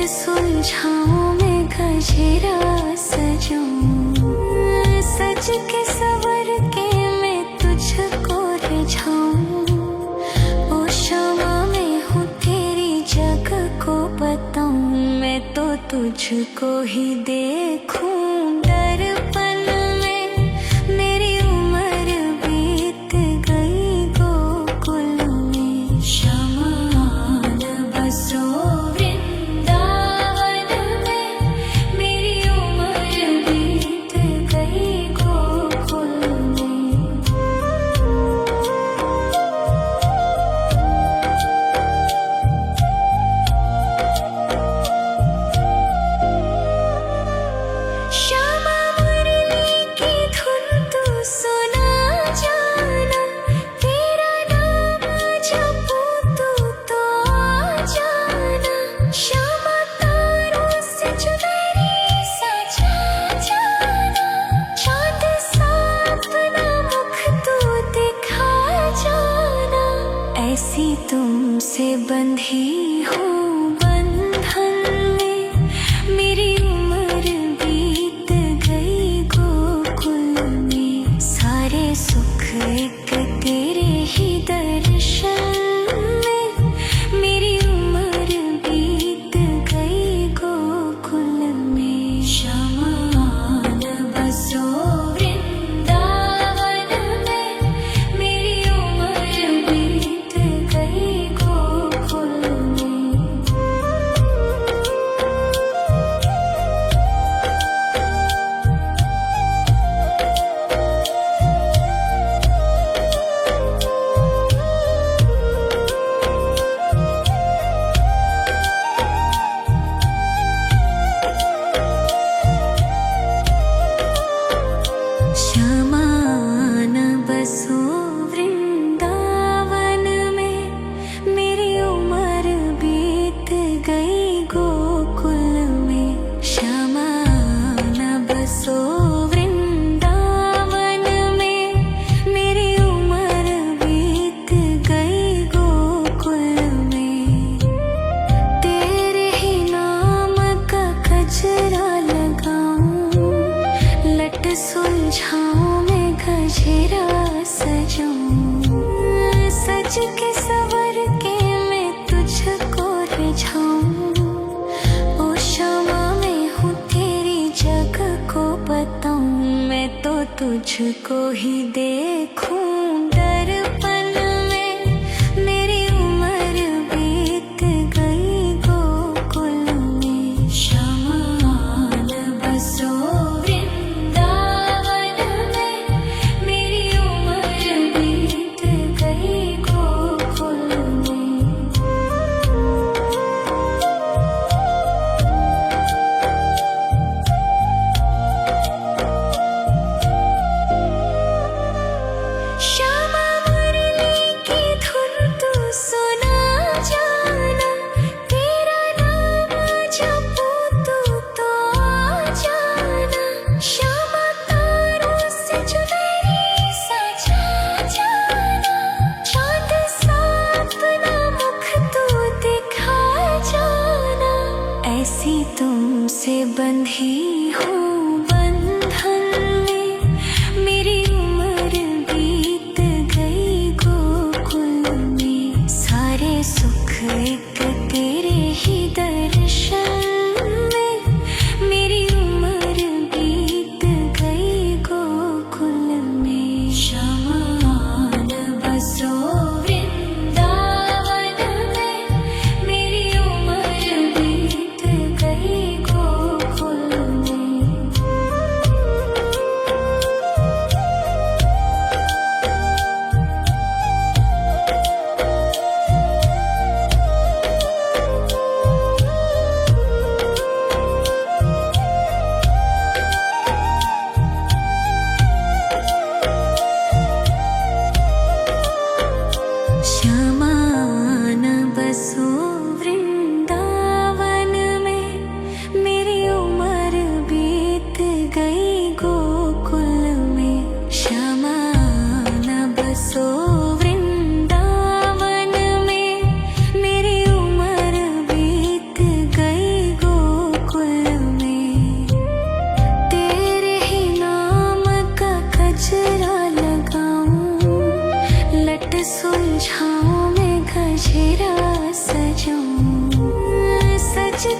सुलझाऊं मैं गजरा सजाऊं, सज के सवर के मैं तुझको रिझाऊं। ओ शमा मैं हूँ तेरी जग को बताऊं, मैं तो तुझको ही देखूं दर्पण में। मेरी उम्र बीत गई गोकुल में, शमान बसो ऐसी तुमसे बंधी हूँ बंधन में, मेरी उम्र बीत गई गोकुल में। सारे सुख एक तेरे ही दर्शन में, मेरी उम्र बीत गई गोकुल में। शमान बसो वृंदावन में, मेरी उम्र बीत गई गोकुल में। शमान बसो वृंदावन में, मेरी उम्र बीत गई गोकुल में। शमान बसो वृंदावन में, मेरी उम्र बीत गई गोकुल में। तेरे ही नाम का गजरा लगाऊं, लट सुलझाऊं मैं गजरा सजाऊं। सज के सवर के मैं तुझको रिझाऊं। ओ शमा मैं हूँ तेरी जग को बताऊं, मैं तो तुझको ही देखूं दर्पण में। मेरी उम्र बीत गई गोकुल में। शमान बसो वृंदावन में, मेरी उम्र बीत गई गोकुल में।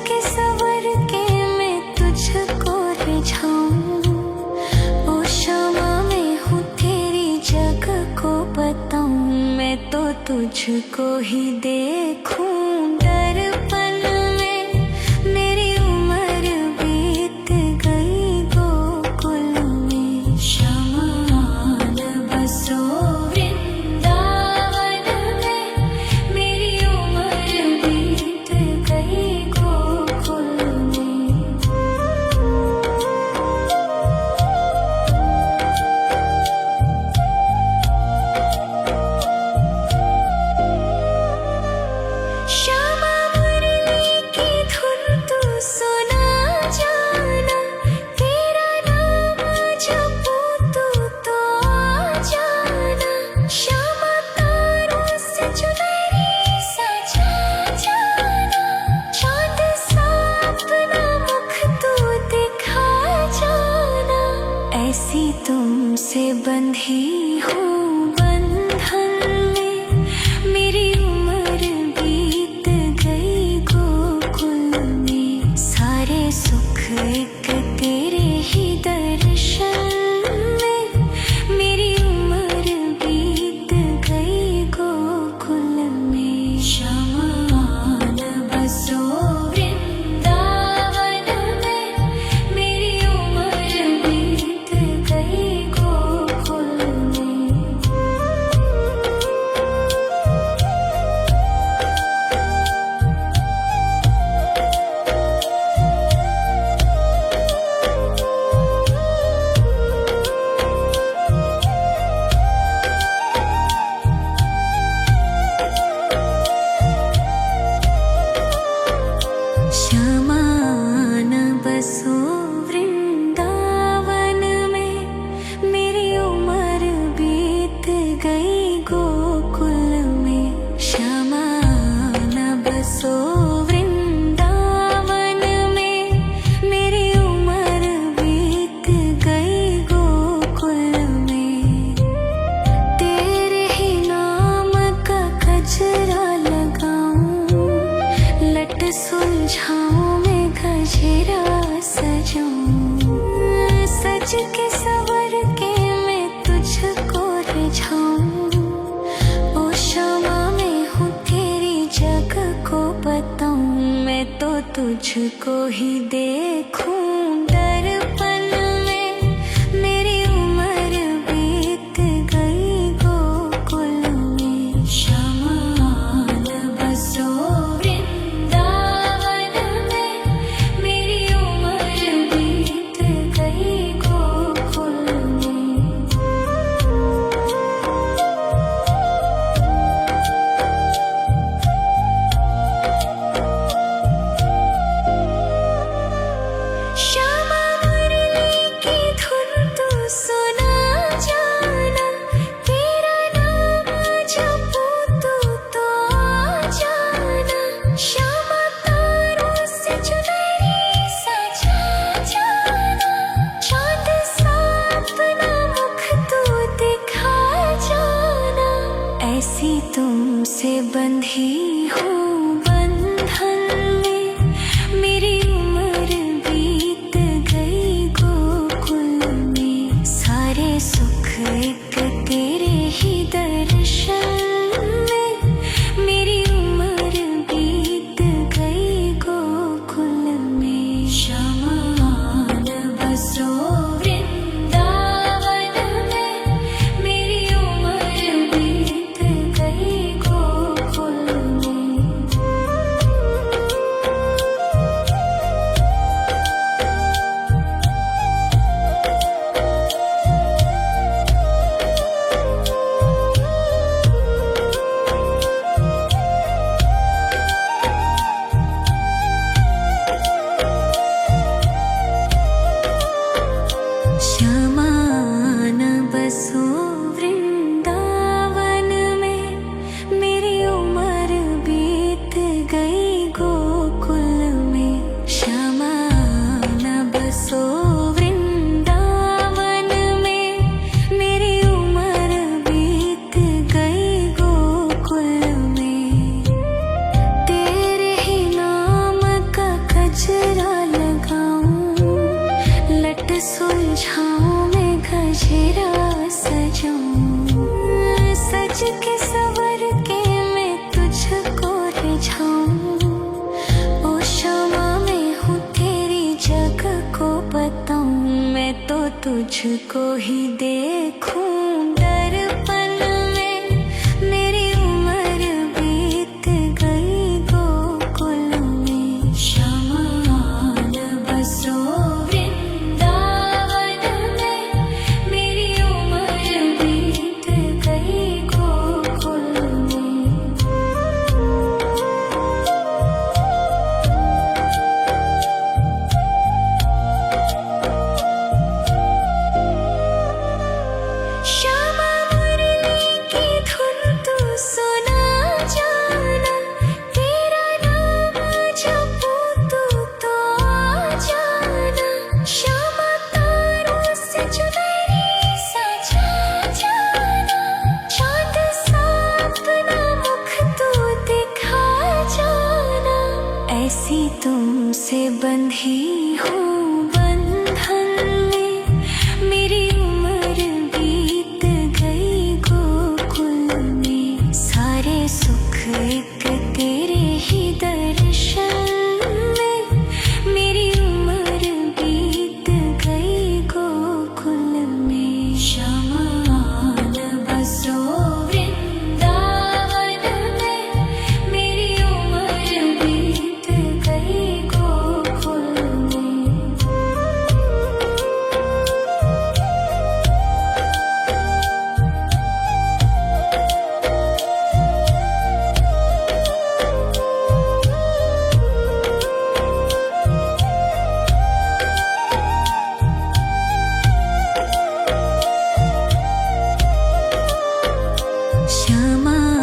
के सवर के मैं तुझको रिझाऊं, ओ क्षमा में हूँ तेरी जग को बताऊं, मैं तो तुझको ही देखूं दर्पण में, मेरी उम्र बीत गई गोकुल में। श्यामान बसो वृंदावन में, मेरी उम्र बीत गई गोकुल में। श्यामा मुरली की धुन तू सुना जाना, तेरा नाम जपूं तू तो आ जाना। श्यामा तारों से चुनरी सजा जाना, चांद सा अपना मुख तू दिखा जाना। ऐसी तुमसे बंधी हूँ बंधन में, मेरी उम्र बीत गई गोकुल में। सारे सुख एक तेरे ही दर्शन में, मेरी उम्र बीत गई गोकुल में। श्यामान बसो वृंदावन में, मेरी उम्र बीत गई गोकुल में। श्यामान बसो वृंदावन में, मेरी उम्र बीत गई गोकुल में। श्यामान बसो वृंदावन में, मेरी उम्र बीत गई गोकुल में। तेरे ही नाम का गजरा लगाऊं, लट सुलझाऊं मैं गजरा सजाऊं। सज के सवर के मैं तुझको रिझाऊं, ओ क्षमा में हूँ तेरी जग को बताऊं, मैं तो तुझको ही देखूं दर्पण में, मेरी उम्र बीत गई गोकुल में। श्यामान बसो वृंदावन में, मेरी उम्र बीत गई गोकुल में। श्यामा मुरली की धुन तू सुना जाना, तेरा नाम जपूं तू तो आ जाना। श्यामा तारों से चुनरी सजा जाना, चांद सा अपना मुख तू दिखा जाना। ऐसी तुमसे बंधी हूँ बंधन में, मेरी उम्र बीत गई गोकुल में। सारे सुख एक तेरे ही दर्शन में, मेरी उम्र बीत गई गोकुल में। श्यामान बसो वृंदावन में, मेरी उम्र बीत गई गोकुल में। सजूं, सज के सवर के मैं तुझको रिझाऊं। ओ क्षमा मैं हूँ तेरी जग को बताऊं, मैं तो तुझको ही देखूं। दर्पण में मेरी उम्र बीत गई गोकुल में, श्यामान बसो वृंदावन में, मेरी उम्र बीत गई गोकुल में। श्यामा मुरली की धुन तू सुना जाना, तेरा नाम जपूं तू तो आ जाना। श्यामा तारों से चुनरी सजा जाना, चांद सा अपना मुख तू दिखा जाना। ऐसी तुमसे बंधी हूँ बंधन में, मेरी उम्र बीत गई गोकुल में। सारे सुख एक तेरे ही दर्शन में, मेरी उम्र बीत गई गोकुल में। श्यामान बसो वृंदावन में, मेरी उम्र बीत गई गोकुल में।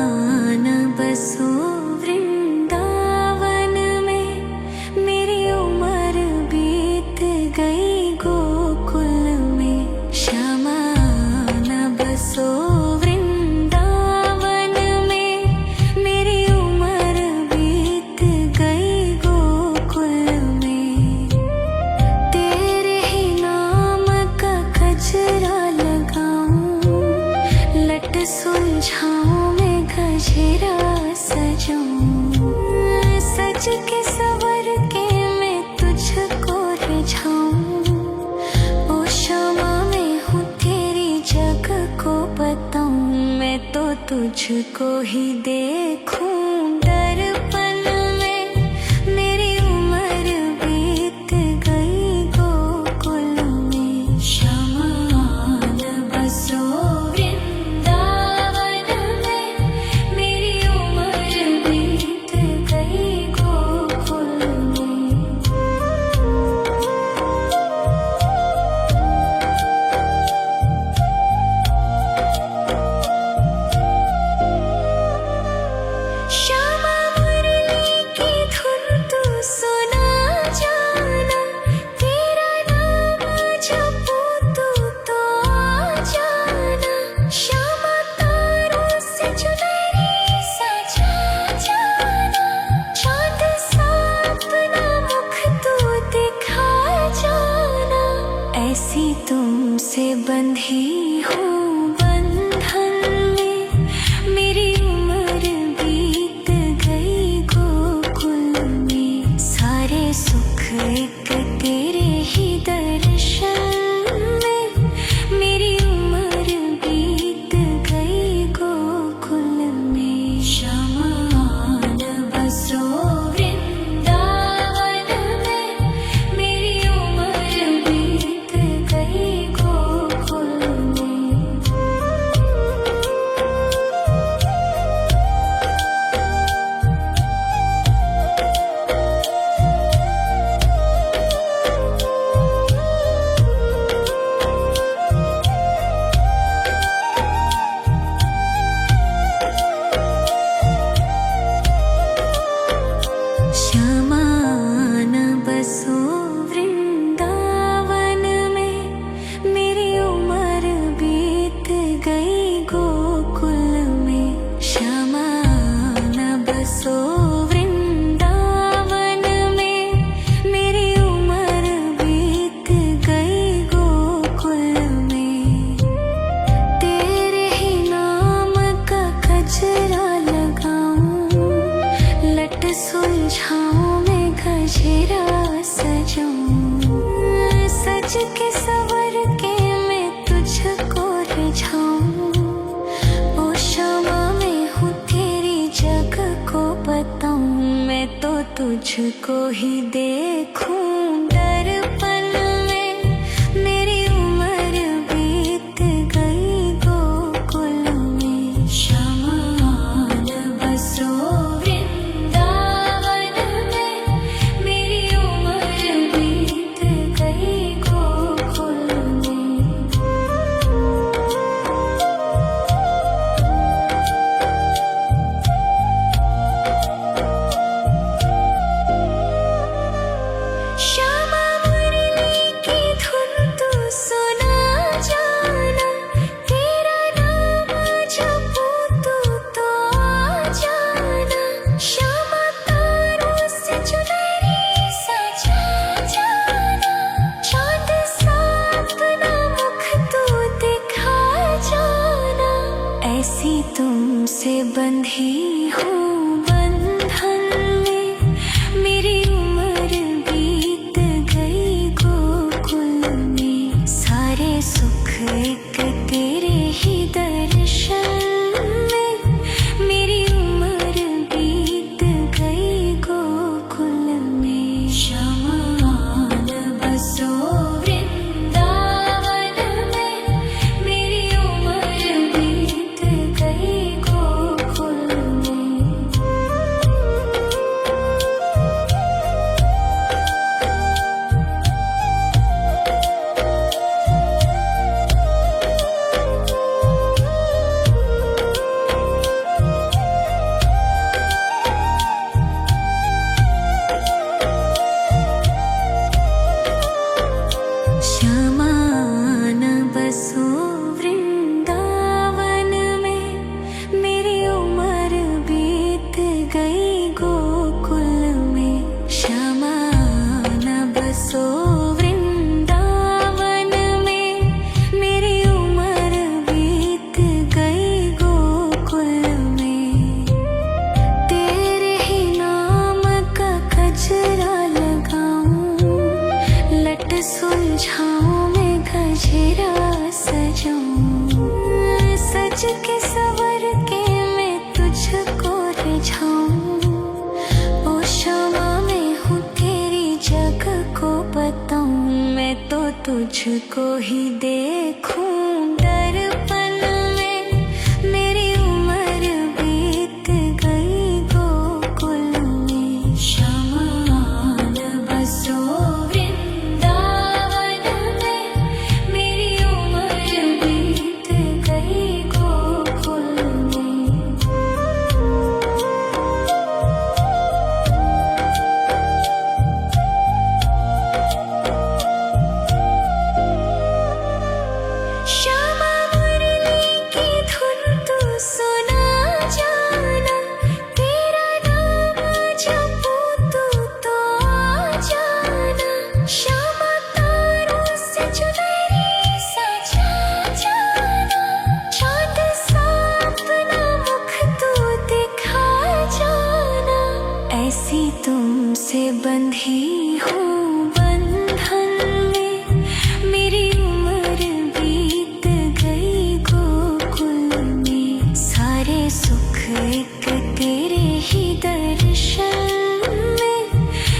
श्यामान बसो वृंदावन में, मेरी उम्र बीत गई गोकुल में। श्यामान बसो वृंदावन में, मेरी उम्र बीत गई गोकुल में। तेरे ही नाम का गजरा लगाऊं, लट सुलझाऊं मैं गजरा सजाऊं। सज के सवर के मैं तुझको रिझाऊं। ओ क्षमा मैं हूँ तेरी जग को बताऊं, मैं तो तुझको ही देखूं। दर्पण में मेरी उम्र बीत गई गोकुल में। श्यामान बसो वृंदावन में, मेरी उम्र बीत गई गोकुल में। श्यामा मुरली की धुन तू सुना जाना, तेरा नाम जपूं तू तो आ जाना। श्यामा तारों से चुनरी सजा जाना, चांद सा अपना मुख तू दिखा जाना। ऐसी तुमसे बंधी हूँ बंधन में, मेरी उम्र बीत गई गोकुल में। सारे सुख एक तेरे ही दर्शन में, मेरी उम्र बीत गई गोकुल में। श्यामान बसो वृंदावन में, मेरी उम्र बीत गई गोकुल में। श्यामान बसो वृंदावन में, मेरी उम्र बीत गई गोकुल में। श्यामान बसो वृंदावन में, मेरी उम्र बीत गई गोकुल में। गजरा सजाऊं, सज के सवर के मैं तुझको रिझाऊं। ओ शमा मैं हूँ तेरी जग को बताऊं, मैं तो तुझको ही देखूं। दर्पण में मेरी उम्र बीत गई गोकुल में, शमान बसो वृंदावन में। मेरी उम्र बीत गई गोकुल में। श्यामा मुरली की धुन तू सुना जाना, तेरा नाम जपूं तू तो आ जाना। श्यामा तारों से चुनरी सजा जाना, चाँद सा अपना मुख तू दिखा जाना। ऐसी तुमसे बंधी हूँ बंधन में, मेरी उम्र बीत गई गोकुल में। सारे सुख एक तेरे ही दर्शन में, मेरी उम्र बीत गई गोकुल में। शमान बसो वृंदावन में, मेरी उम्र बीत गई गोकुल में। शमान बसो वृंदावन में, मेरी उम्र बीत गई गोकुल में। शमान बसो वृंदावन में, मेरी उम्र बीत गई गोकुल में। तेरे ही नाम का गजरा लगाऊं, लट सुलझाऊं मैं गजरा सजाऊं। सज के सवर के मैं तुझको रिझाऊं। ओ शमा मैं हूँ तेरी जग को बताऊं, मैं तो तुझको ही देखूं। दर्पण में मेरी उम्र बीत गई गोकुल में। शमान बसो वृंदावन में, मेरी उम्र बीत गई गोकुल में। श्यामा मुरली की धुन तू सुना जाना, तेरा नाम जपूं तू तो आ जाना। श्यामा तारों से चुनरी सजा जाना, चाँद सा अपना मुख तू दिखा जाना। ऐसी तुमसे बंधी हूँ बंधन में, मेरी उम्र बीत गई गोकुल में। सारे सुख एक तेरे ही दर्शन में,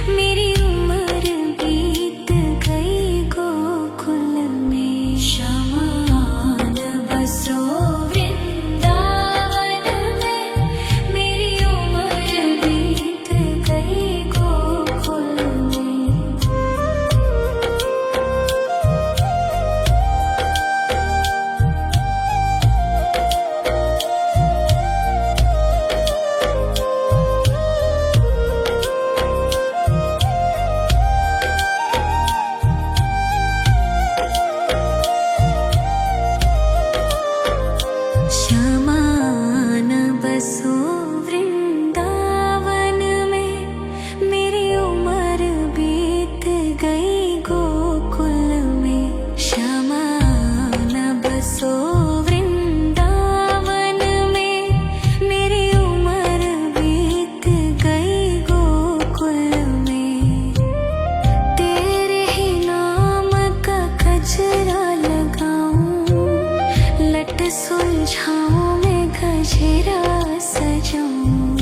मेरी उम्र बीत गई गोकुल में। शमान बसो वृंदावन में, मेरी उम्र बीत गई गोकुल में। शमान बसो वृंदावन में, मेरी उम्र बीत गई गोकुल में। शमान बसो वृंदावन में, मेरी उम्र बीत गई गोकुल में। सुलझाऊं मैं गजरा सजाऊं,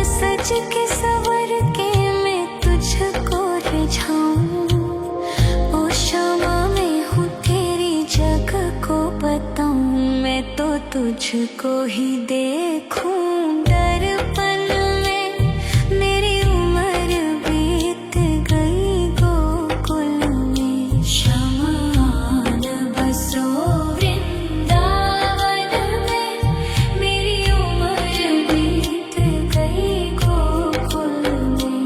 सज के सवर के मैं तुझको रिझाऊं। ओ शामा मैं हूँ तेरी जगह को बताऊं, मैं तो तुझको ही देखूं दर्पण में। मेरी उम्र बीत गई गोकुल में, श्यामा न बसो वृंदावन में। मेरी उम्र बीत गई गोकुल में।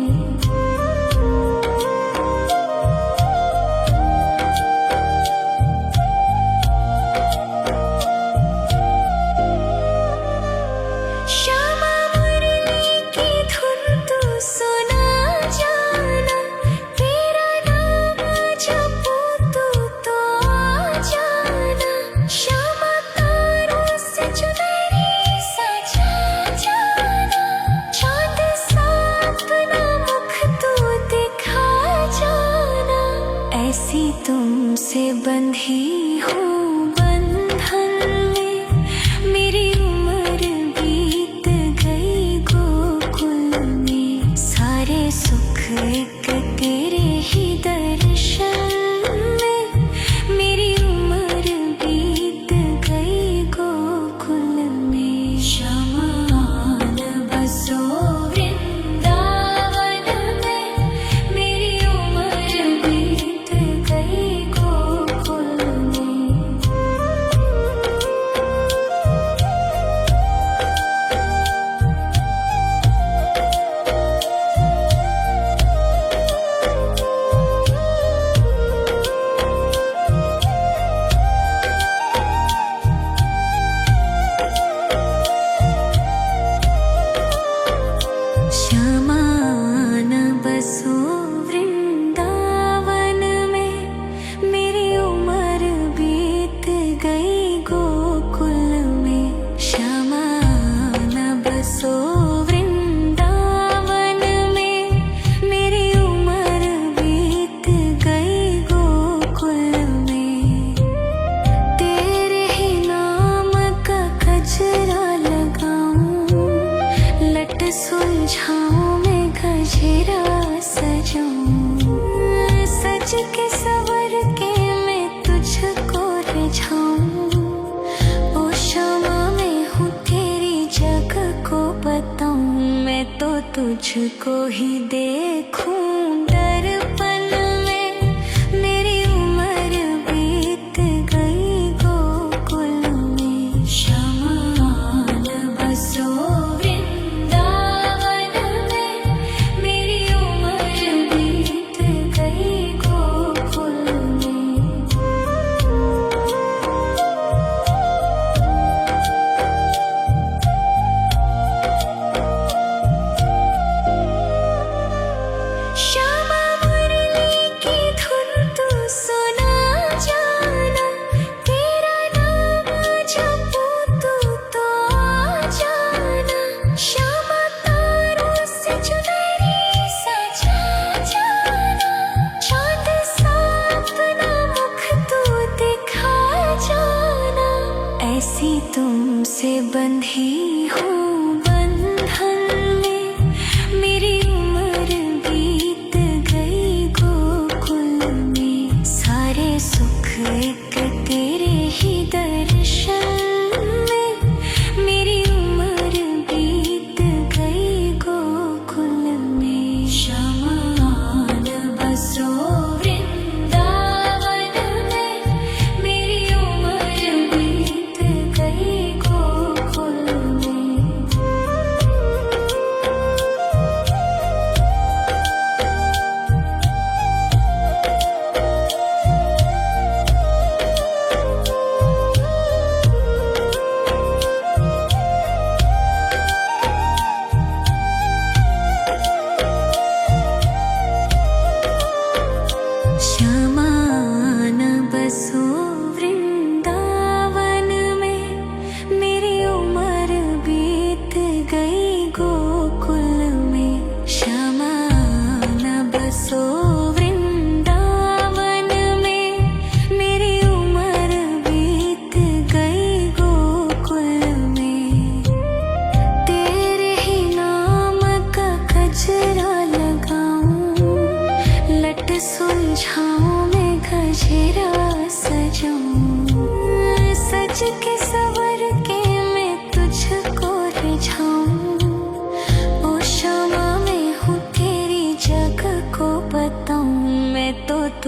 श्यामा मुरली की धुन तू सुना जाना, तेरा नाम जपूं तो आ जाना। श्यामा तारों से चुनरी सजा जाना, चांद सा अपना मुख तू दिखा जाना। ऐसी तुमसे बंधी हूँ बंधन में, मेरी उम्र बीत गई गोकुल में। सारे सुख एक तेरे ही दर्शन में, मेरी उम्र बीत गई गोकुल में। श्यामा न बसो वृंदावन में, मेरी उम्र बीत गई गोकुल में। श्यामा न बसो वृंदावन में, मेरी उम्र बीत गई गोकुल में। श्यामा न बसो वृंदावन में, मेरी उम्र बीत गई गोकुल में। तेरे ही नाम का गजरा लगाऊं, लट सुलझाऊं मैं गजरा सजाऊं। सज के सवर के मैं तुझको रिझाऊं। ओ शामा मैं हूँ तेरी जगह को बताऊं, मैं तो तुझको ही देखूं दर्पण में। मेरी उम्र बीत गई गोकुल में। श्यामा न बसो वृंदावन में, मेरी उम्र बीत गई गोकुल में। श्यामा मुरली की धुन तू सुना जाना, तेरा नाम जपूं तो आ जाना। श्यामा तारों से चुनरी सजा जाना, चांद सा अपना मुख तू दिखा जाना। ऐसी तुमसे बंधी हूँ बंधन में, मेरी उम्र बीत गई गोकुल में। सारे सुख एक तेरे ही दर्शन में, मेरी उम्र बीत गई गोकुल में। श्यामा न बसो वृंदावन में, मेरी उम्र बीत गई गोकुल में।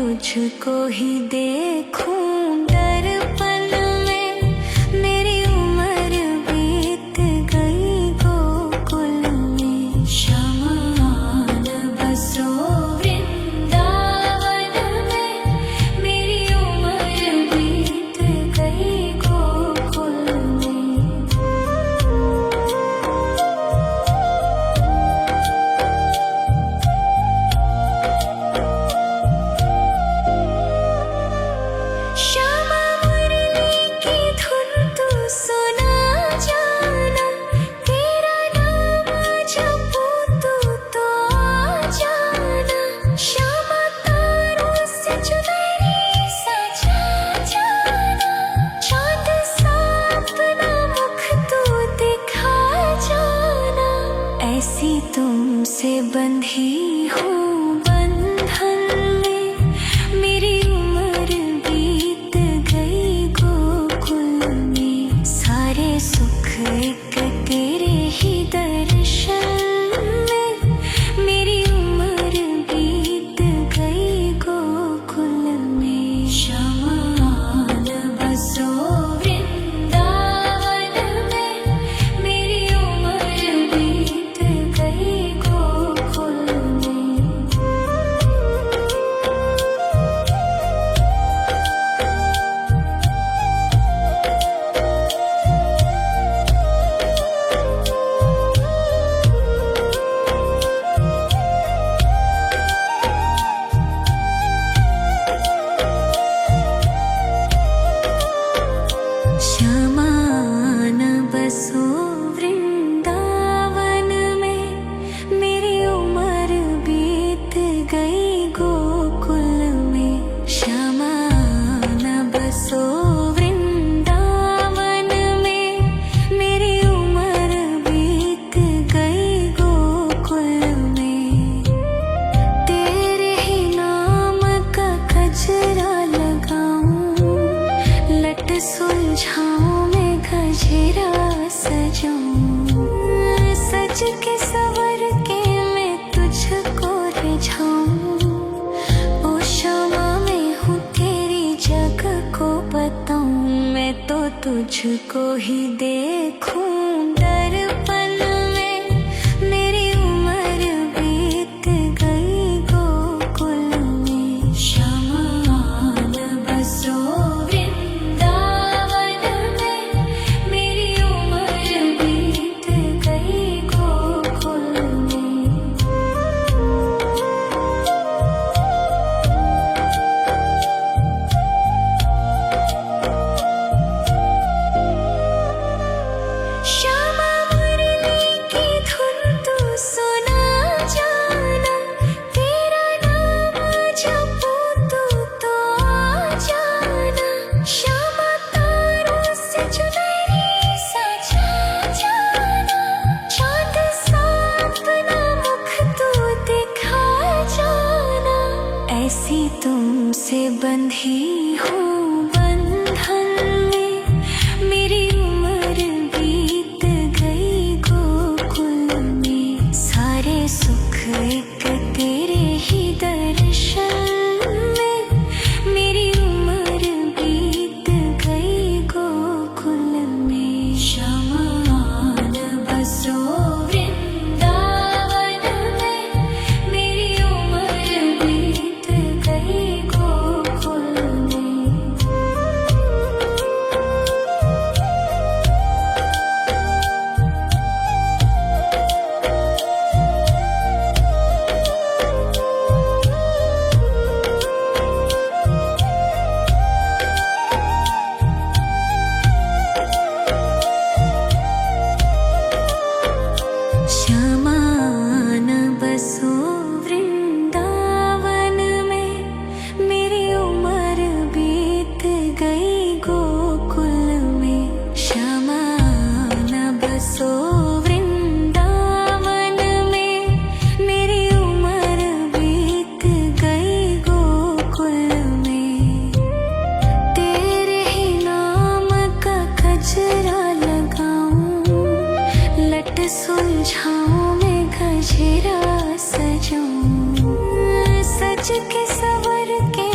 तुझको ही देखूं दर्पण में। मेरी उम्र बीत गई गोकुल में। शमान बसो वृंदावन में। मेरी उम्र बीत गई गोकुल में। श्यामा मुरली की धुन तू सुना जाना। तेरा नाम जपूं तू तो आ जाना। श्यामा तारों से चुनरी सजा जाना। चांद सा अपना मुख तू दिखा जाना। ऐसी तुमसे बंधी हूँ बंधन में। मेरी उम्र बीत गई गोकुल में। सारे सुख एक तेरे ही दर्शन में। मेरी उम्र बीत गई गोकुल में। शमान बसो वृंदावन में। मेरी उम्र बीत गई गोकुल में। श्यामान बसो वृंदावन में। मेरी उम्र बीत गई गोकुल में। श्यामान बसो वृंदावन में। मेरी उम्र बीत गई गोकुल में। तेरे ही नाम का गजरा लगाऊं। लट सुलझाऊं मैं गजरा सजाऊं। सज के सवर के मैं तुझको रिझाऊं। ओ श्यामा मैं हूँ तेरी जग को बताऊं। मैं तो तुझको ही देखूं दर्पण में। मेरी उम्र बीत गई गोकुल में। शमान बसो वृंदावन में। मेरी उम्र बीत गई गोकुल में। श्यामा मुरली की धुन तू सुना जाना। तेरा नाम जपूं तू तो आ जाना। श्यामा तारों से चुनरी सजा जाना। चांद सा अपना मुख तू दिखा जाना। ऐसी तुमसे बंधी हूँ बंधन में। मेरी उम्र बीत गई गोकुल में। सारे सुख एक तेरे ही दर्शन में। मेरी उम्र बीत गई गोकुल में। शमान बसो वृंदावन में। मेरी उम्र बीत गई गोकुल में। श्यामान बसो वृंदावन में। मेरी उम्र बीत गई गोकुल में। श्यामान बसो वृंदावन में। मेरी उम्र बीत गई गोकुल में। तेरे ही नाम का गजरा लगाऊं। लट सुलझाऊं मैं गजरा सजाऊं। सज के सवर के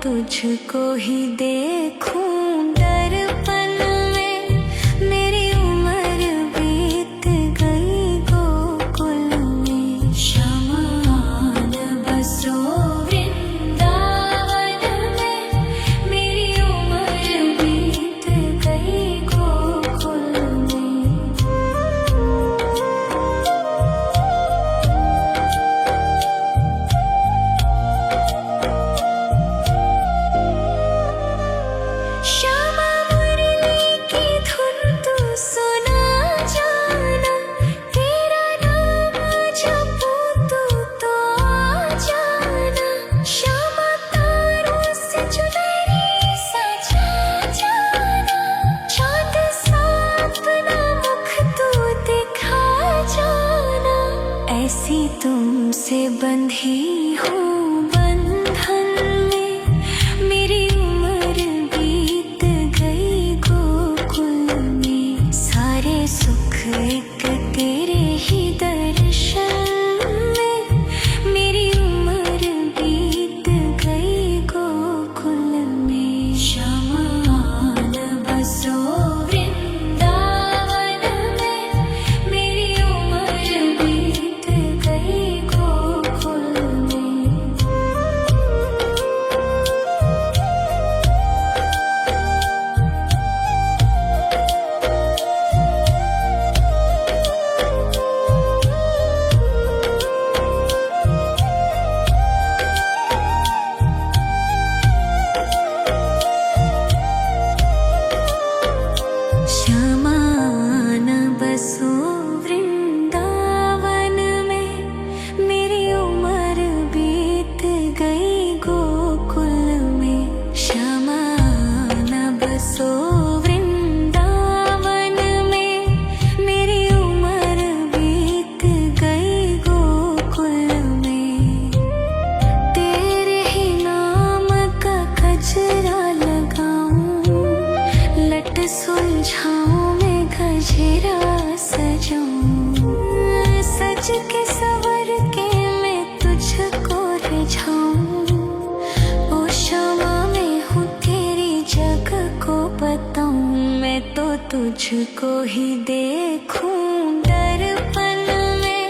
तुझको ही देखूं दर्पण में। मेरी उम्र बीत गई गोकुल में, शमान बसो वृंदावन में। मेरी उम्र बीत गई गोकुल में। श्यामा मुरली की धुन तू सुना जाना, तेरा नाम जपूं तू तो आ जाना। श्यामा तारों से चुनरी सजा जाना, चाँद सा अपना मुख तू दिखा जाना। ऐसी तुमसे बंधी हूँ बंधन में, मेरी उम्र बीत गई गोकुल में। सारे सुख एक तेरे ही दर्शन में, मेरी उम्र बीत गई गोकुल में। शमान बसो वृंदावन में, मेरी उम्र बीत गई गोकुल में। शमान बसो वृंदावन में, मेरी उम्र बीत गई गोकुल में। शमान बसो वृंदावन में, मेरी उम्र बीत गई गोकुल में। तेरे ही नाम का गजरा लगाऊं, लट सुलझाऊं मैं गजरा सजाऊं। सज के सवर के मैं तुझको रिझाऊं। ओ क्षमा मैं हूँ तेरी जग को बताऊं, मैं तो तुझको ही देखूं दर्पण में।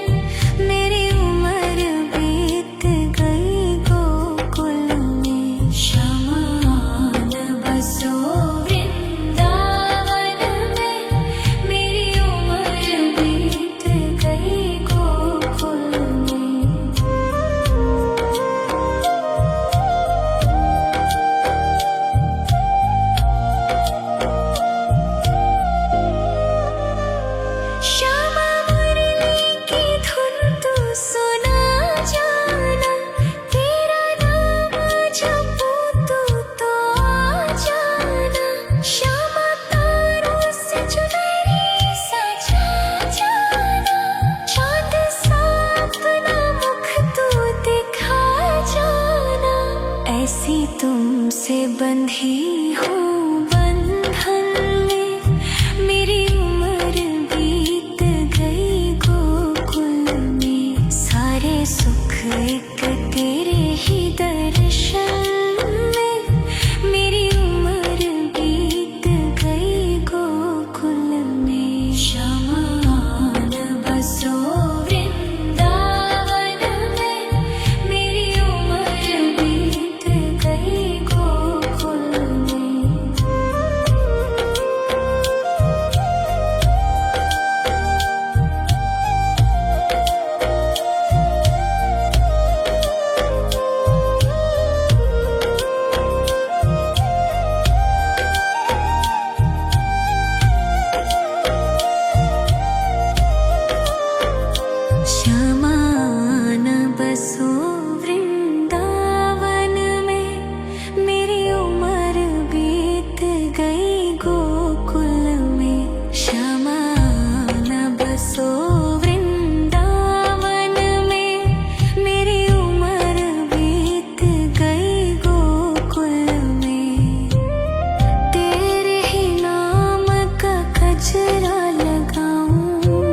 मेरी उम्र बीत गई गोकुल में। शमान बसो वृंदावन में, मेरी उम्र बीत गई गोकुल में। श्यामा मुरली की धुन तू सुना जाना, तेरा नाम जपूं तू तो आ जाना। श्यामा तारों से चुनरी सजा जाना, चाँद सा अपना मुख तू दिखा जाना। ऐसी तुमसे बंधी हूँ बंधन में, मेरी उम्र बीत गई गोकुल में। सारे सुख एक तेरे ही दर्शन में, मेरी उम्र बीत गई गोकुल में। शमान बसो वृंदावन में, मेरी उम्र बीत गई गोकुल में। शमान बसो वृंदावन में, मेरी उम्र बीत गई गोकुल में। शमान बसो वृंदावन में, मेरी उम्र बीत गई गोकुल में। तेरे ही नाम का गजरा लगाऊं,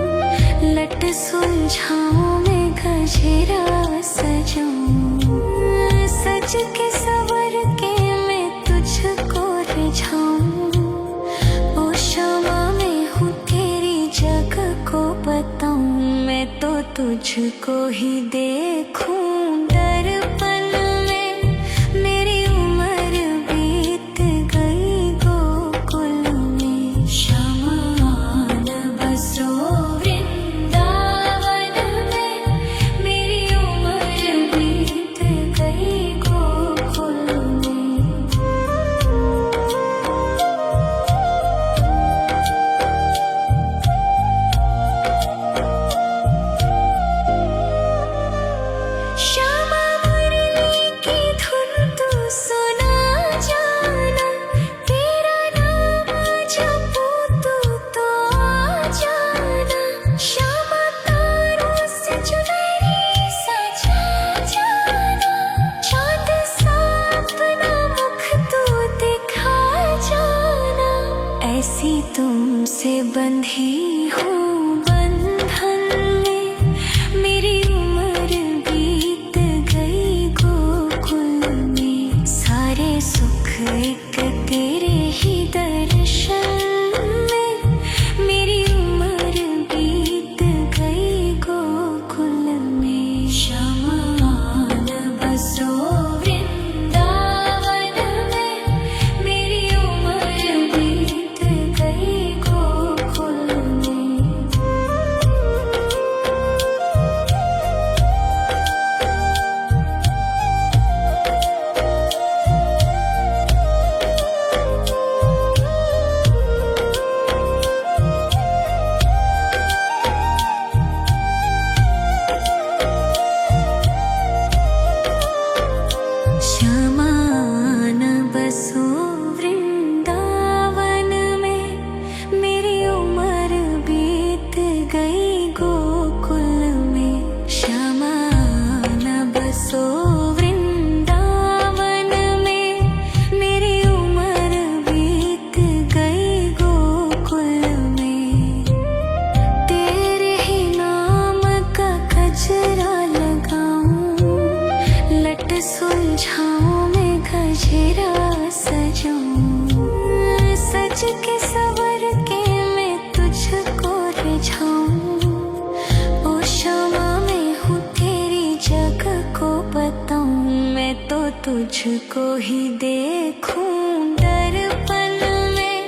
लट सुलझाऊं मैं गजरा सजाऊं। तुझको ही देखूं दर्पण में। मेरी उम्र बीत गई गोकुल में। शमान बसो वृंदावन में। मेरी उम्र बीत गई गोकुल में। श्यामा मुरली की धुन तू सुना जाना। तेरा नाम जपूं तो आ जाना। श्यामा तारों से चुनरी सजा जाना। चांद सा अपना मुख तू दिखा जाना। ऐसी तुमसे बंधी हूँ बंधन में। मेरी उम्र बीत गई गोकुल में। सारे सुख एक तेरे ही दर्शन में। मेरी उम्र बीत गई गोकुल में। शमान बसो वृंदावन में। मेरी उम्र बीत गई गोकुल में। श्यामान बसो वृंदावन में। मेरी उम्र बीत गई गोकुल में। श्यामान बसो वृंदावन में। मेरी उम्र बीत गई गोकुल में। तेरे ही नाम का गजरा लगाऊं। लट सुलझाऊं मैं गजरा सजाऊं। सज के सवर के मैं तुझको रिझाऊं। ओ श्यामा मैं हूँ तेरी जग को बताऊं। मैं तो तुझको ही देखूं दर्पण में।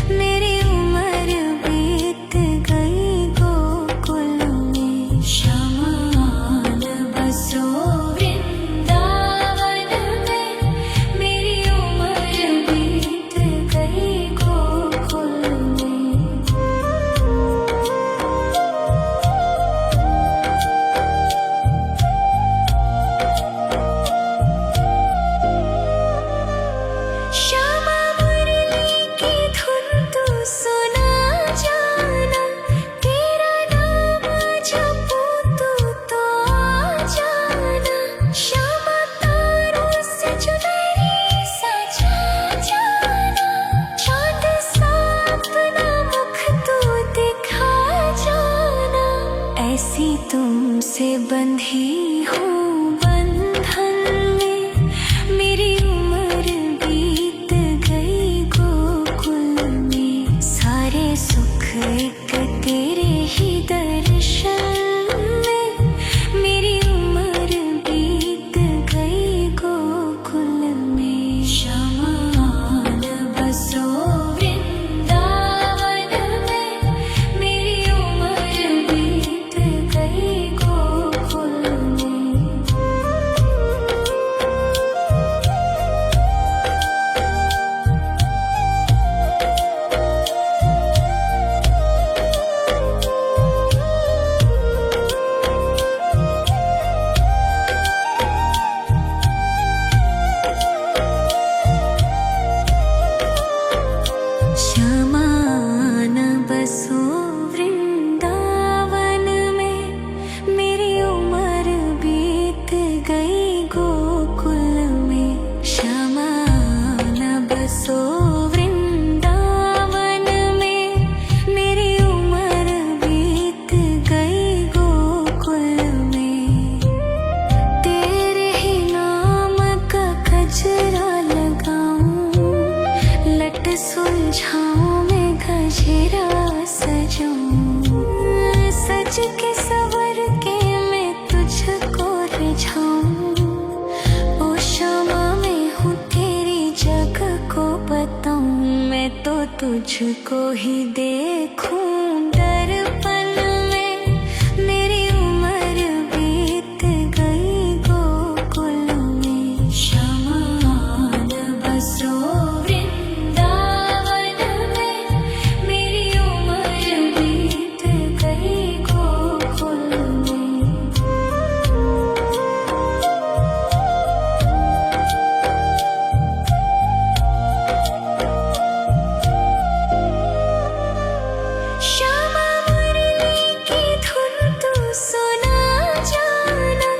मेरी उम्र बीत गई गोकुल में। शमान बसो वृंदावन में। मेरी उम्र बीत गई गोकुल में। श्यामा मुरली की धुन तू सुना जाना। तेरा नाम जपूं तो आ जाना। श्यामा तारों से चुनरी सजा जाना। चांद सा अपना मुख तू दिखा जाना। ऐसी तुमसे बंधी हूँ बंधन में। मेरी उम्र बीत गई गोकुल में। सारे सुख एक तेरे ही दर्शन में। मेरी उम्र बीत गई गोकुल में। शमान बसो वृंदावन में। मेरी उम्र बीत गई गोकुल में। शमान बसो वृंदावन में। मेरी उम्र बीत गई गोकुल में। शमान बसो वृंदावन में। मेरी उम्र बीत गई गोकुल में। तेरे ही नाम का गजरा लगाऊं। लट सुलझाऊं मैं गजरा सजाऊं। सज के सवर के तुझको ही देखूं दर्पण में। मेरी उम्र बीत गई गोकुल में, शमान बसो वृंदावन में। मेरी उम्र बीत गई गोकुल में। श्यामा मुरली की धुन तू सुना जाना,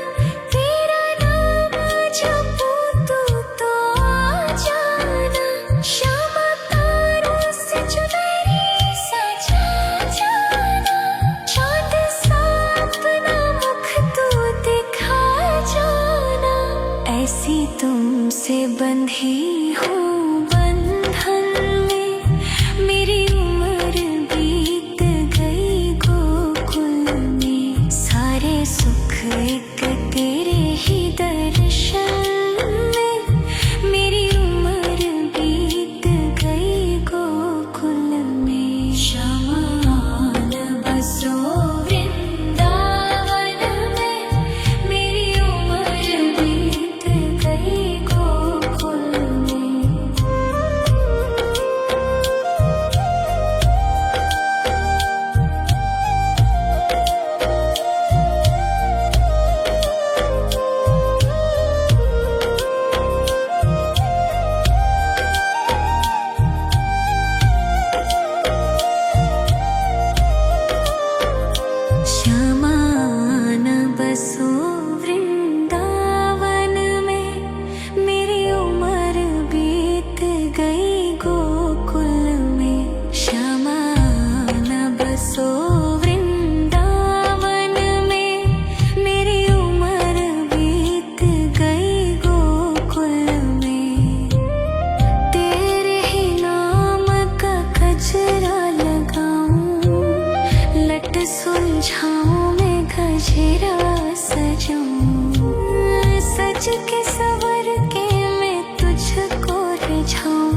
तेरा नाम जपूं तू तो आ जाना। श्यामा तारों से चुनरी सजा जाना, चाँद सा अपना मुख तू दिखा जाना। ऐसी तुमसे बंधी हूँ बंधन में, मेरी उम्र बीत गई गोकुल में। सारे सुख एक तेरे ही दर्शन में, मेरी उम्र बीत गई गोकुल में। शमान बसो वृंदावन में, मेरी उम्र बीत गई गोकुल में। श्यामान बसो वृंदावन में, मेरी उम्र बीत गई गोकुल में। श्यामान बसो वृंदावन में, मेरी उम्र बीत गई गोकुल में। तेरे ही नाम का गजरा लगाऊं, लट सुलझाऊं मैं गजरा सजाऊं। सज के सवर के मैं तुझको रिझाऊं।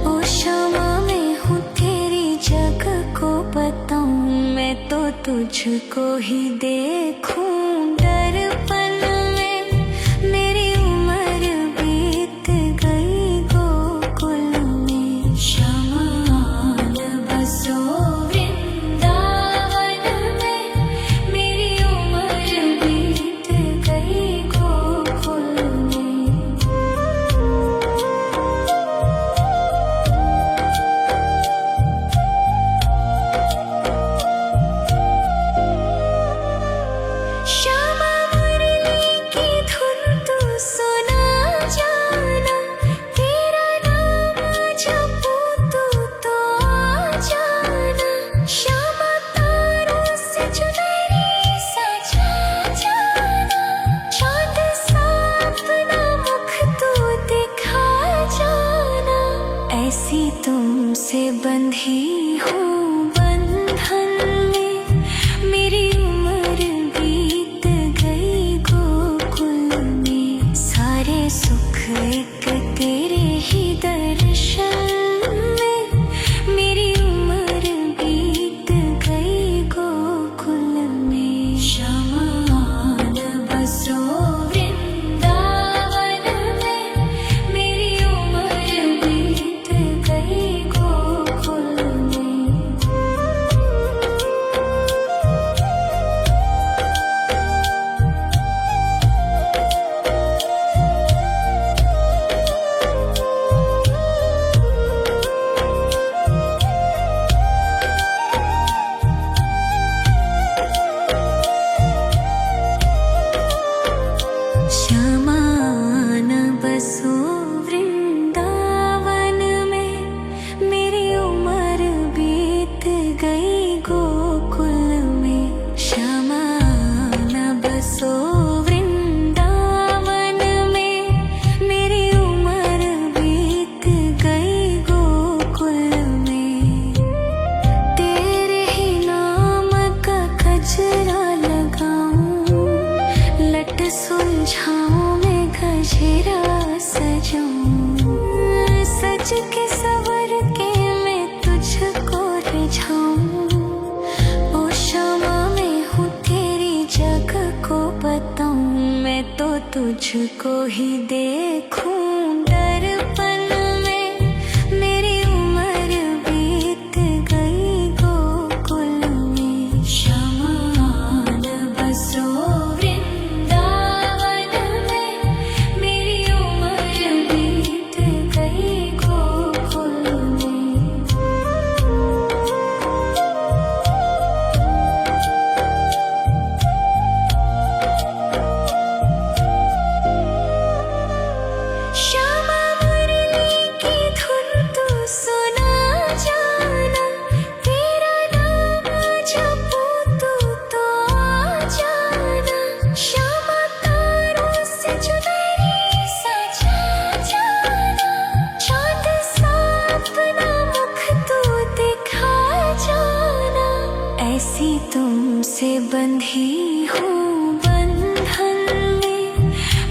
ओ श्यामा मैं हूँ तेरी जग को बताऊं, मैं तो तुझको ही देखूं दर्पण में। मेरी उम्र बीत गई गोकुल में। शमान बसो वृंदावन में, मेरी उम्र बीत गई गोकुल में। श्यामा मुरली की धुन तू सुना जाना, तेरा नाम जपूं तू तो आ जाना। श्यामा तारों से चुनरी सजा जाना, चाँद सा अपना मुख तू दिखा जाना। ऐसी तुमसे बंधी हूँ बंधन में, मेरी उम्र बीत गई गोकुल में। सारे सुख एक तेरे ही दर्शन में, मेरी उम्र बीत गई गोकुल में। शमान बसो वृंदावन में, मेरी उम्र बीत गई गोकुल में। श्यामान बसो वृंदावन में, मेरी उम्र बीत गई गोकुल में। श्यामान बसो वृंदावन में, मेरी उम्र बीत गई गोकुल में। तेरे ही नाम का गजरा लगाऊं, लट सुलझाऊं मैं गजरा सजाऊं। सज के सवर के मैं तो तुझको ही देखूं दर्पण में। मेरी उम्र बीत गई गोकुल में, शमान बसो वृंदावन में। मेरी उम्र बीत गई गोकुल में। श्यामा मुरली की धुन तू सुना जाना, तेरा नाम जपूं तू तो आ जाना। श्यामा तारों से चुनरी सजा जाना, चाँद सा अपना मुख तू दिखा जाना। ऐसी तुमसे बंधी हूँ बंधन में,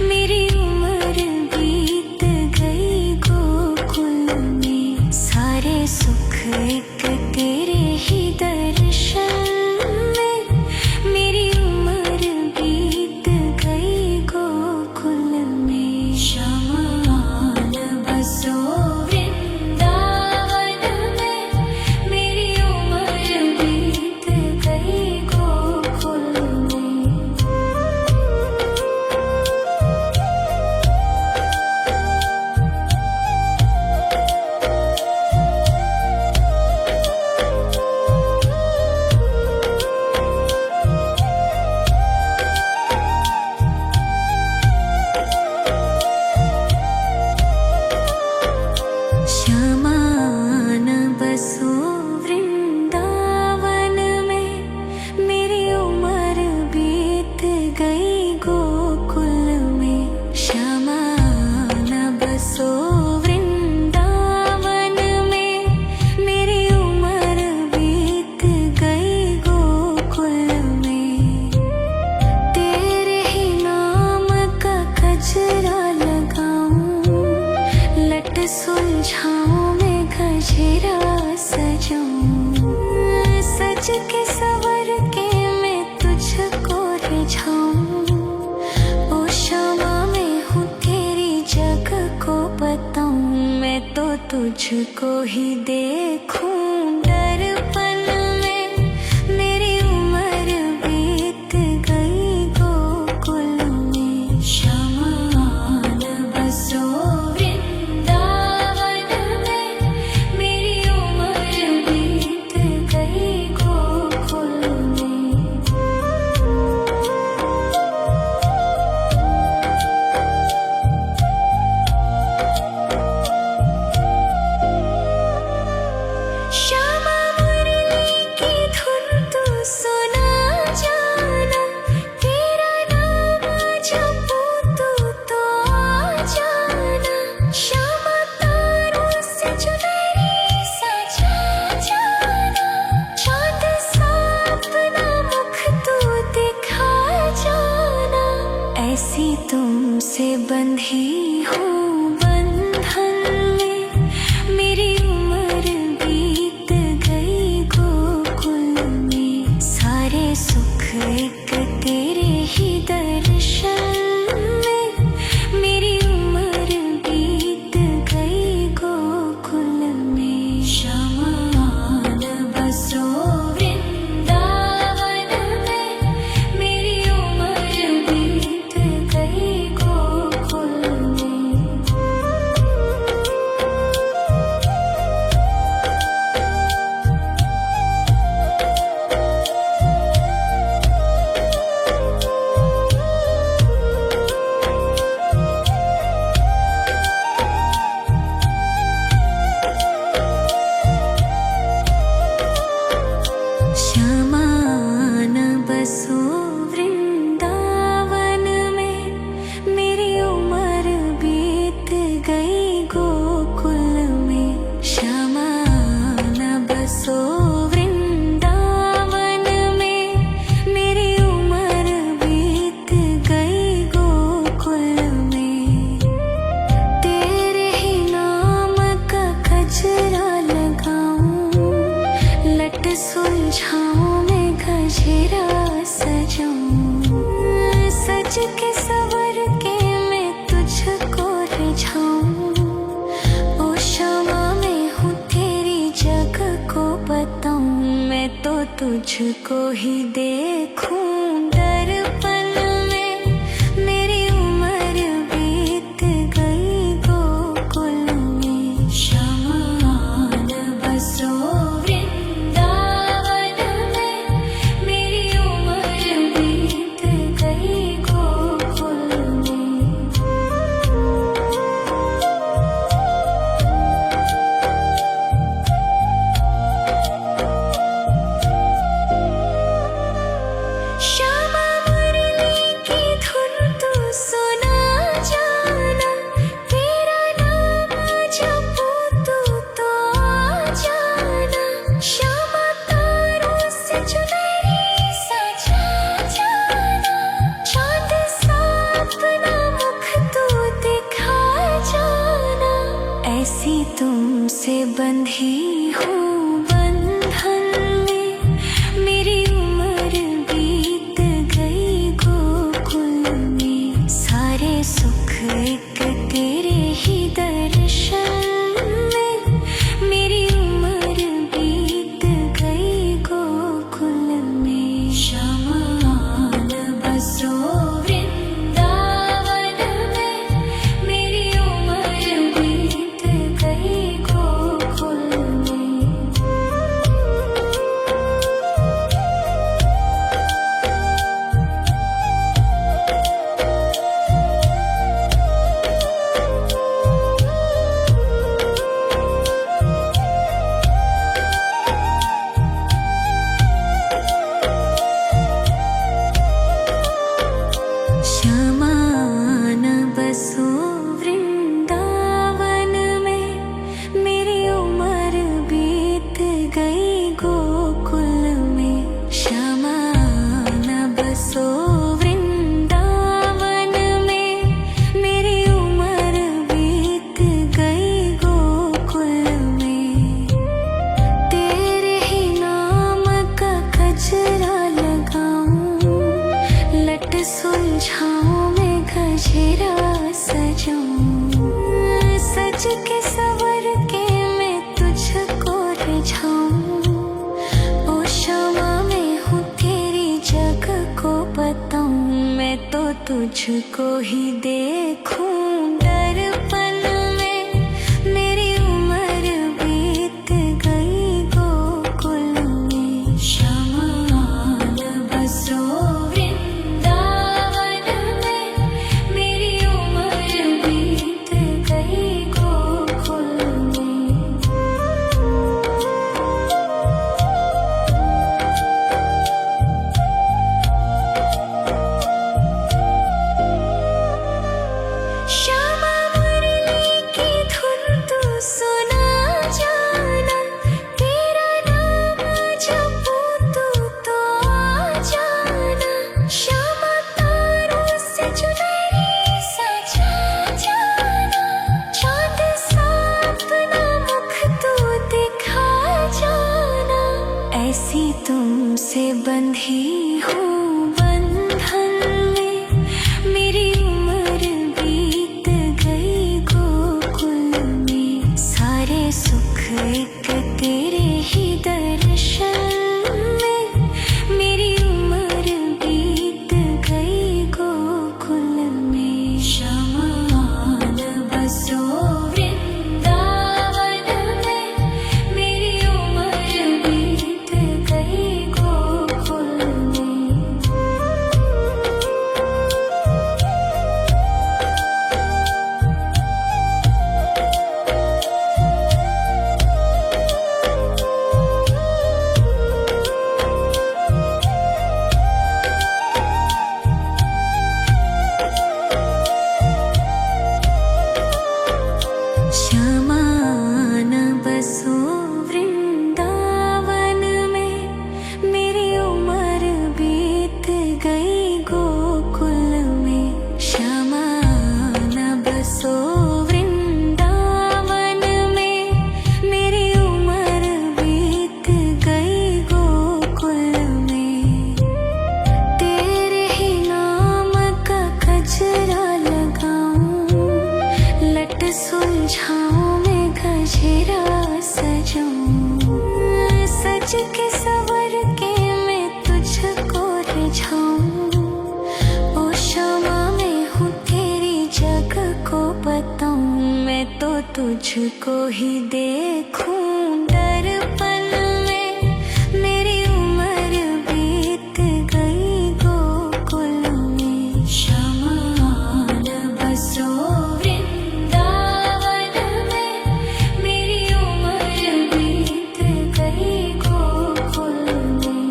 मेरी उम्र बीत गई गोकुल में। सारे सुख एक तेरे ही दर्शन में, मेरी उम्र बीत गई गोकुल में। शमान बसो वृंदावन में, मेरी उम्र बीत गई गोकुल में। शमान बसो वृंदावन में, मेरी उम्र बीत गई गोकुल में। शमान बसो वृंदावन में, मेरी उम्र बीत गई गोकुल में। तेरे ही नाम का गजरा लगाऊं, लट सुलझाऊं मैं गजरा सजाऊं। सज के सवर के मैं तुझको रिझाऊं। ओ श्यामा मैं हूँ तेरी जग को बताऊं, मैं तो तुझको ही देखूं दर्पण में। मेरी उम्र बीत गई गोकुल में। शमान बसो वृंदावन में, मेरी उम्र बीत गई गोकुल में। श्यामा मुरली की धुन तू सुना जाना, तेरा नाम जपूं तू तो आ जाना। श्यामा तारों से चुनरी सजा जाना, चाँद सा अपना मुख तू दिखा जाना। ऐसी तुमसे बंधी हूँ बंधन में, मेरी उम्र बीत गई गोकुल में। सारे सुख एक तेरे ही दर्शन में, मेरी उम्र बीत गई गोकुल में। शमान बसो वृंदावन में, मेरी उम्र बीत गई गोकुल में। तुझको ही देखूं दर्पण में, मेरी उम्र बीत गई गोकुल में। शमान बसो वृंदावन में, मेरी उम्र बीत गई गोकुल में। श्यामा मुरली की धुन तू सुना जाना, तेरा नाम जपूं तू तो आ जाना। श्यामा तारों से चुनरी सजा जाना, चांद सा अपना मुख तू दिखा जाना। ऐसी तुमसे बंधी हूँ बंधन में, मेरी उम्र बीत गई गोकुल में। सारे सुख एक तेरे ही दर्शन में, मेरी उम्र बीत गई गोकुल में। शमान बसो वृंदावन में, मेरी उम्र बीत गई गोकुल में। शमान बसो वृंदावन में, मेरी उम्र बीत गई गोकुल में। शमान बसो वृंदावन में, मेरी उम्र बीत गई गोकुल में। तेरे ही नाम का गजरा लगाऊं, लट सुलझाऊं मैं गजरा सजाऊं। सज के सवर के मैं तुझको रिझाऊं, ओ श्यामा मैं हूँ तेरी जग को बताऊं। मैं तो तुझको ही देखूं दर्पण में, मेरी उम्र बीत गई गोकुल में। शमान बसो वृंदावन में, मेरी उम्र बीत गई गोकुल में। श्यामा मुरली की धुन तू सुना जाना, तेरा नाम जपूं तू तो आ जाना। श्यामा तारों से चुनरी सजा जाना, चांद सा अपना मुख तू दिखा जाना। ऐसी तुमसे बंधी हूँ बंधन में, मेरी उम्र बीत गई गोकुल में। सारे सुख एक तेरे ही दर्शन में, मेरी उम्र बीत गई गोकुल में। शमान बसो वृंदावन में, मेरी उम्र बीत गई गोकुल में। शमान बसो वृंदावन में, मेरी उम्र बीत गई गोकुल में। शमान बसो वृंदावन में, मेरी उम्र बीत गई गोकुल में। तेरे ही नाम का गजरा लगाऊं, लट सुलझाऊं मैं गजरा सजाऊं। सज के सवर के बताऊं, मैं तो तुझको ही देखूं दर्पण में। मेरी उम्र बीत गई गोकुल में, शमान बसो वृंदावन में। मेरी उम्र बीत गई गोकुल में।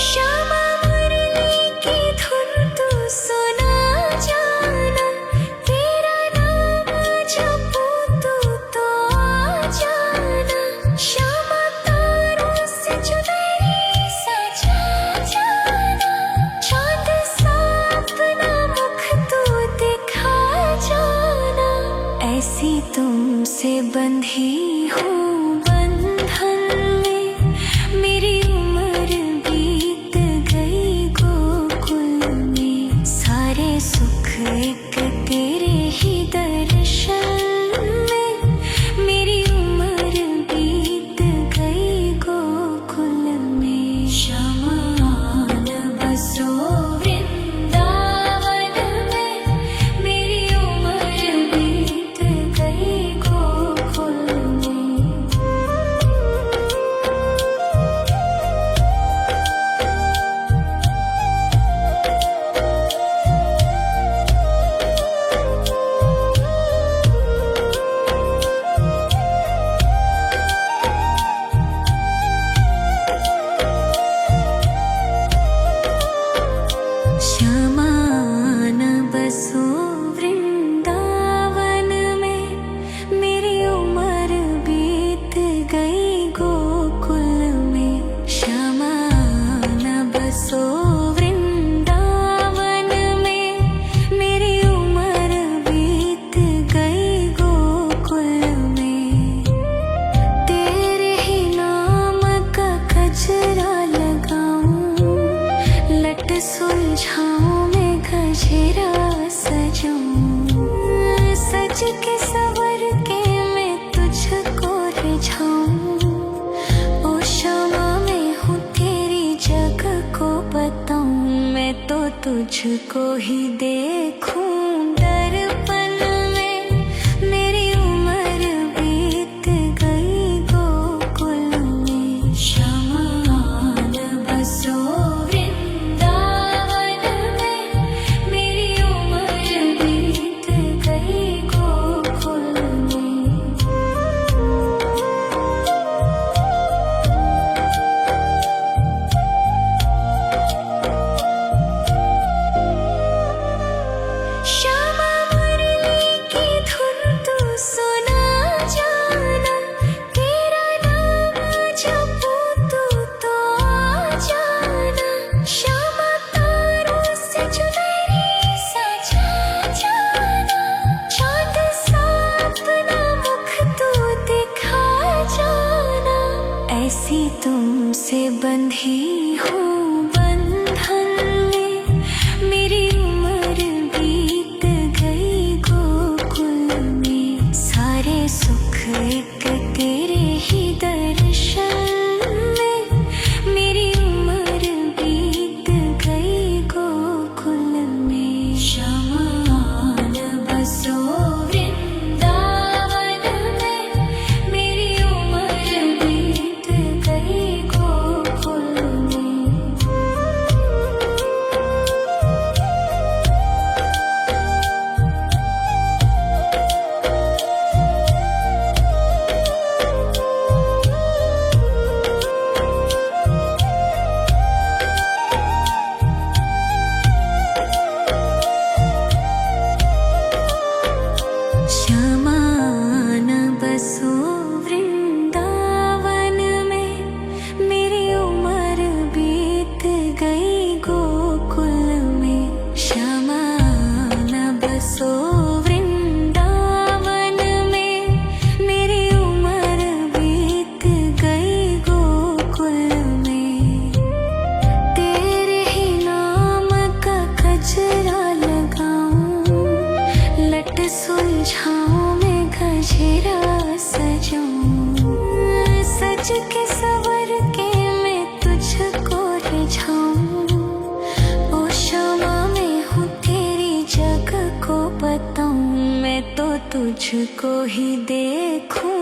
श्यामा मुरली की धुन तू सुना जाना, तेरा नाम जपूं तो आ जाना। श्यामा तारों से चुनरी सजा जाना, चांद सा अपना मुख तू दिखा जाना। ऐसी तुमसे बंधी हूँ बंधन में, मेरी उम्र बीत गई गोकुल में। सारे सुख एक तेरे ही दर्शन में, मेरी उम्र बीत गई गोकुल में। शमान बसो वृंदावन में, मेरी उम्र बीत गई गोकुल में। शमान बसो वृंदावन में, मेरी उम्र बीत गई गोकुल में। शमान बसो वृंदावन में, मेरी उम्र बीत गई गोकुल में। तेरे ही नाम का गजरा लगाऊं, लट सुलझाऊं मैं गजरा सजाऊं। सज के सवर के मैं तुझको रिझाऊं। ओ क्षमा मैं हूँ तेरी जग को बताऊं, मैं तो तुझको ही देखूं दर्पण में। मेरी उम्र बीत गई गोकुल में। शमान बसो वृंदावन में, मेरी उम्र बीत गई गोकुल में। श्यामा मुरली की धुन तू सुना जाना, तेरा नाम जपूं तो आ जाना। श्यामा तारों से चुनरी सजा जाना, चांद सा अपना मुख तू दिखा जाना। ऐसी तुमसे बंधी हूँ बंधन में, मेरी उम्र बीत गई गोकुल में। सारे सुख एक तेरे ही दर्शन में, मेरी उम्र बीत गई गोकुल में। शमान बसो वृंदावन में, मेरी उम्र बीत गई गोकुल में। सज के सवर के मैं तुझको रिझाऊं। ओ शमा मैं हूँ तेरी जग को बताऊं, मैं तो तुझको ही देखूं।